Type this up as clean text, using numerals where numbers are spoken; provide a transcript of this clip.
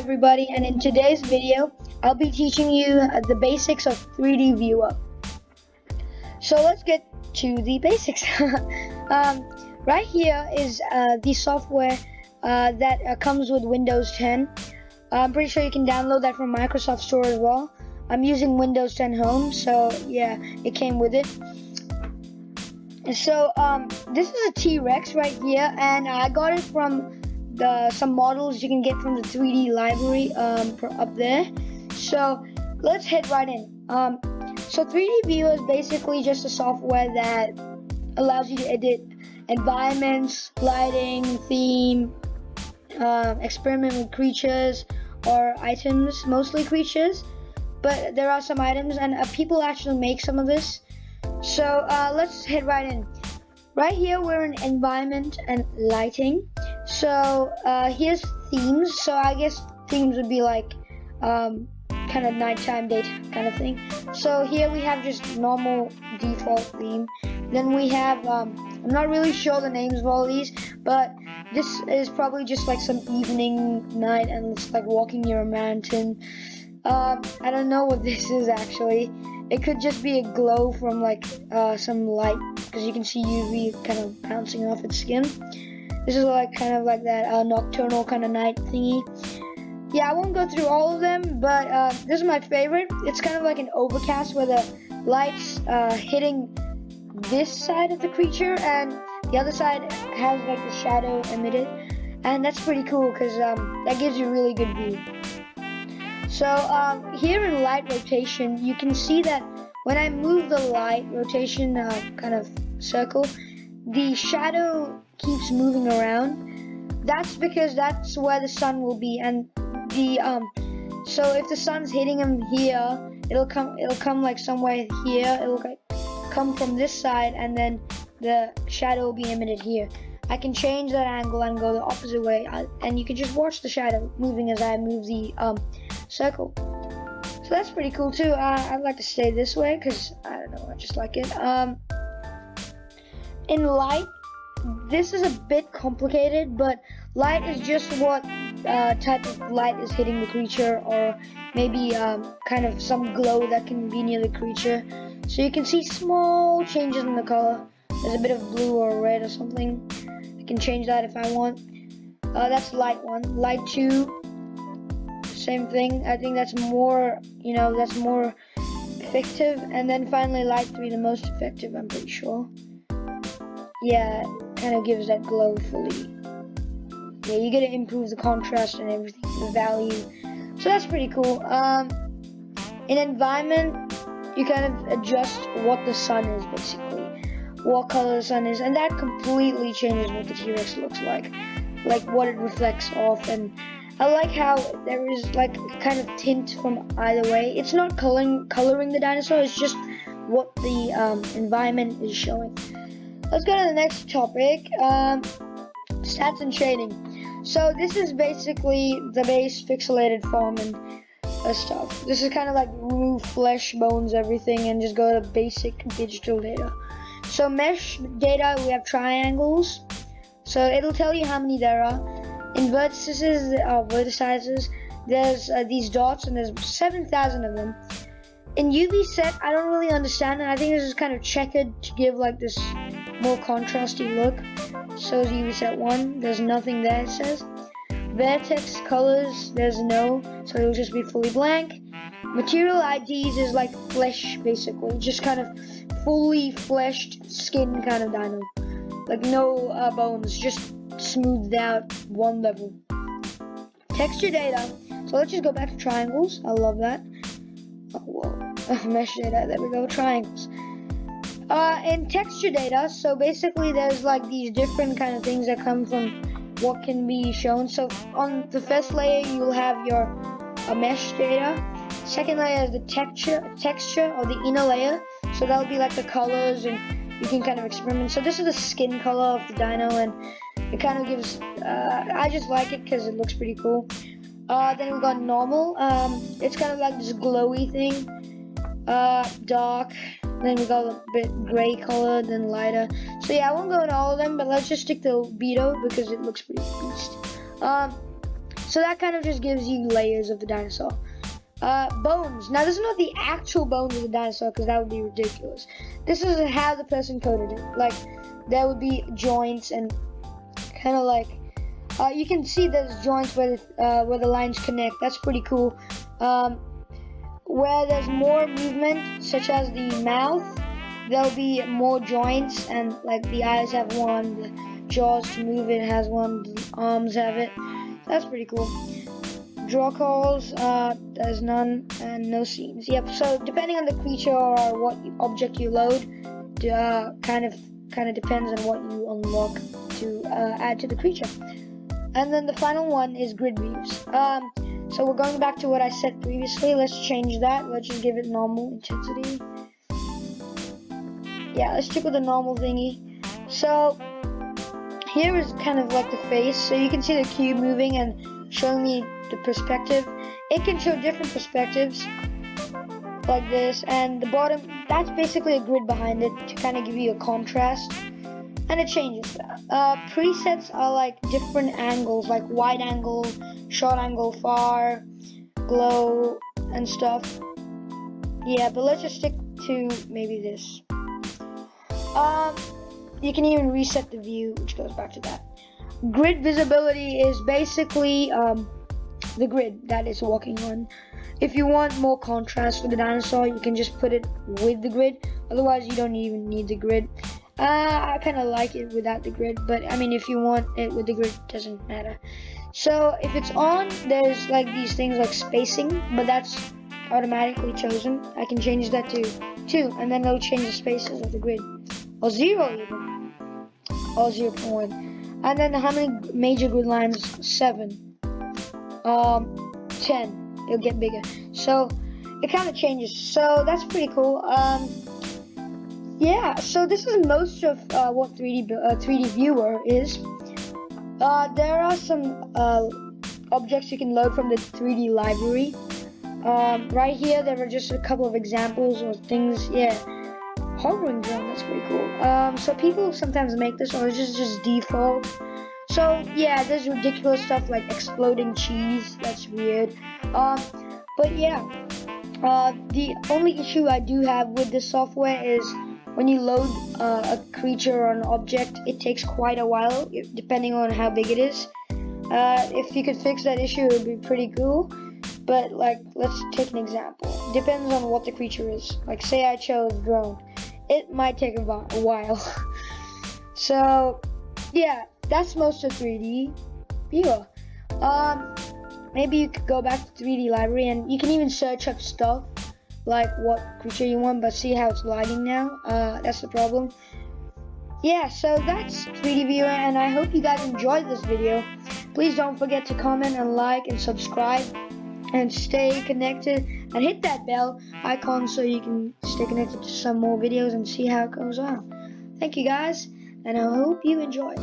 everybody, and in today's video I'll be teaching you the basics of 3D viewer. So let's get to the basics. Right here is the software that comes with Windows 10. I'm pretty sure you can download that from Microsoft Store as well. I'm using Windows 10 Home, so yeah, it came with it. So this is a T-Rex right here, and I got it from some models you can get from the 3D library up there. So let's head right in. So 3D Viewer is basically just a software that allows you to edit environments, lighting, theme, experiment with creatures or items, mostly creatures, but there are some items, and people actually make some of this. So let's head right in. Right here we're in environment and lighting. So here's themes. So I guess themes would be like kind of nighttime, daytime kind of thing. So here we have just normal default theme. Then we have I'm not really sure the names of all these, but this is probably just like some evening, night, and it's like walking near a mountain. I don't know what this is actually. It could just be a glow from like some light, because you can see UV kind of bouncing off its skin. This is like kind of like that nocturnal kind of night thingy. Yeah, I won't go through all of them, but this is my favorite. It's kind of like an overcast where the light's hitting this side of the creature, and the other side has like the shadow emitted, and that's pretty cool because that gives you a really good view. So here in light rotation, you can see that when I move the light rotation kind of circle, the shadow keeps moving around. That's because that's where the sun will be, and the so if the sun's hitting him here, it'll come like somewhere here. It'll like come from this side, and then the shadow will be emitted here. I can change that angle and go the opposite way, and you can just watch the shadow moving as I move the circle. So that's pretty cool too. I'd like to stay this way because I don't know, I just like it. In light, this is a bit complicated, but light is just what type of light is hitting the creature, or maybe kind of some glow that can be near the creature. So you can see small changes in the color. There's a bit of blue or red or something. I can change that if I want. That's light 1. Light 2, same thing. I think that's more, that's more effective. And then finally light 3, the most effective, I'm pretty sure. Yeah, it kind of gives that glow fully. Yeah, you gotta improve the contrast and everything, the value. So that's pretty cool. In environment, you kind of adjust what the sun is, basically, what color the sun is, and that completely changes what the T-Rex looks like what it reflects off. And I like how there is like kind of tint from either way. It's not coloring the dinosaur, it's just what the environment is showing. Let's go to the next topic, stats and shading. So this is basically the base pixelated form and stuff. This is kind of like remove flesh, bones, everything, and just go to basic digital data. So mesh data, we have triangles. So it'll tell you how many there are. In vertices, there's these dots, and there's 7,000 of them. In UV set, I don't really understand it. I think this is kind of checkered to give like this more contrasty look. So is UV set 1, there's nothing there, it says. Vertex colors, there's no, so it'll just be fully blank. Material IDs is like flesh, basically, just kind of fully fleshed skin kind of dino. Like no bones, just smoothed out one level. Texture data, so let's just go back to triangles. I love that. Oh, whoa. Mesh data, there we go, triangles. In texture data, so basically there's like these different kind of things that come from what can be shown. So on the first layer you'll have your mesh data. Second layer is the texture of the inner layer, so that'll be like the colors, and you can kind of experiment. So this is the skin color of the dino, and it kind of gives I just like it because it looks pretty cool. Then we got normal. It's kind of like this glowy thing. Dark. Then we got a bit gray color, then lighter. So yeah, I won't go into all of them, but let's just stick to Beto because it looks pretty beast. So that kind of just gives you layers of the dinosaur. Bones. Now this is not the actual bones of the dinosaur because that would be ridiculous. This is how the person coded it. Like there would be joints and kind of like you can see there's joints where the lines connect. That's pretty cool. Where there's more movement, such as the mouth, there'll be more joints, and like the eyes have one, the jaws to move it has one, the arms have it. That's pretty cool. Draw calls, there's none, and no scenes. Yep. So depending on the creature or what object you load, kind of depends on what you unlock to add to the creature. And then the final one is grid views. So we're going back to what I said previously. Let's change that. Let's just give it normal intensity. Yeah, let's stick with the normal thingy. So here is kind of like the face. So you can see the cube moving and showing me the perspective. It can show different perspectives like this, and the bottom, that's basically a grid behind it to kind of give you a contrast, and it changes. Presets are like different angles, like wide angle, short angle, far, glow, and stuff. Yeah, but let's just stick to maybe this. You can even reset the view, which goes back to that. Grid visibility is basically the grid that it's walking on. If you want more contrast for the dinosaur, you can just put it with the grid. Otherwise, you don't even need the grid. I kind of like it without the grid, but I mean, if you want it with the grid, it doesn't matter. So if it's on, there's like these things like spacing, but that's automatically chosen. I can change that to 2, and then it'll change the spaces of the grid, or 0 even, or 0.1. And then how many major grid lines? 7, 10. It'll get bigger. So it kind of changes. So that's pretty cool. Yeah. So this is most of what 3D Viewer is. There are some objects you can load from the 3D library. Right here, there are just a couple of examples or things. Yeah. Hovering drone, that's pretty cool. So people sometimes make this, or it's just default. So yeah, there's ridiculous stuff like exploding cheese. That's weird. But yeah, the only issue I do have with this software is when you load a creature or an object, it takes quite a while, depending on how big it is. If you could fix that issue, it would be pretty cool. But like, let's take an example. Depends on what the creature is. Like, say I chose drone. It might take a while. So yeah, that's most of 3D Viewer. Maybe you could go back to 3D library and you can even search up stuff like what creature you want, but see how it's lagging now. That's the problem. Yeah, so that's 3D Viewer, and I hope you guys enjoyed this video. Please don't forget to comment and like and subscribe and stay connected, and hit that bell icon so you can stay connected to some more videos and see how it goes on. Thank you guys, and I hope you enjoy.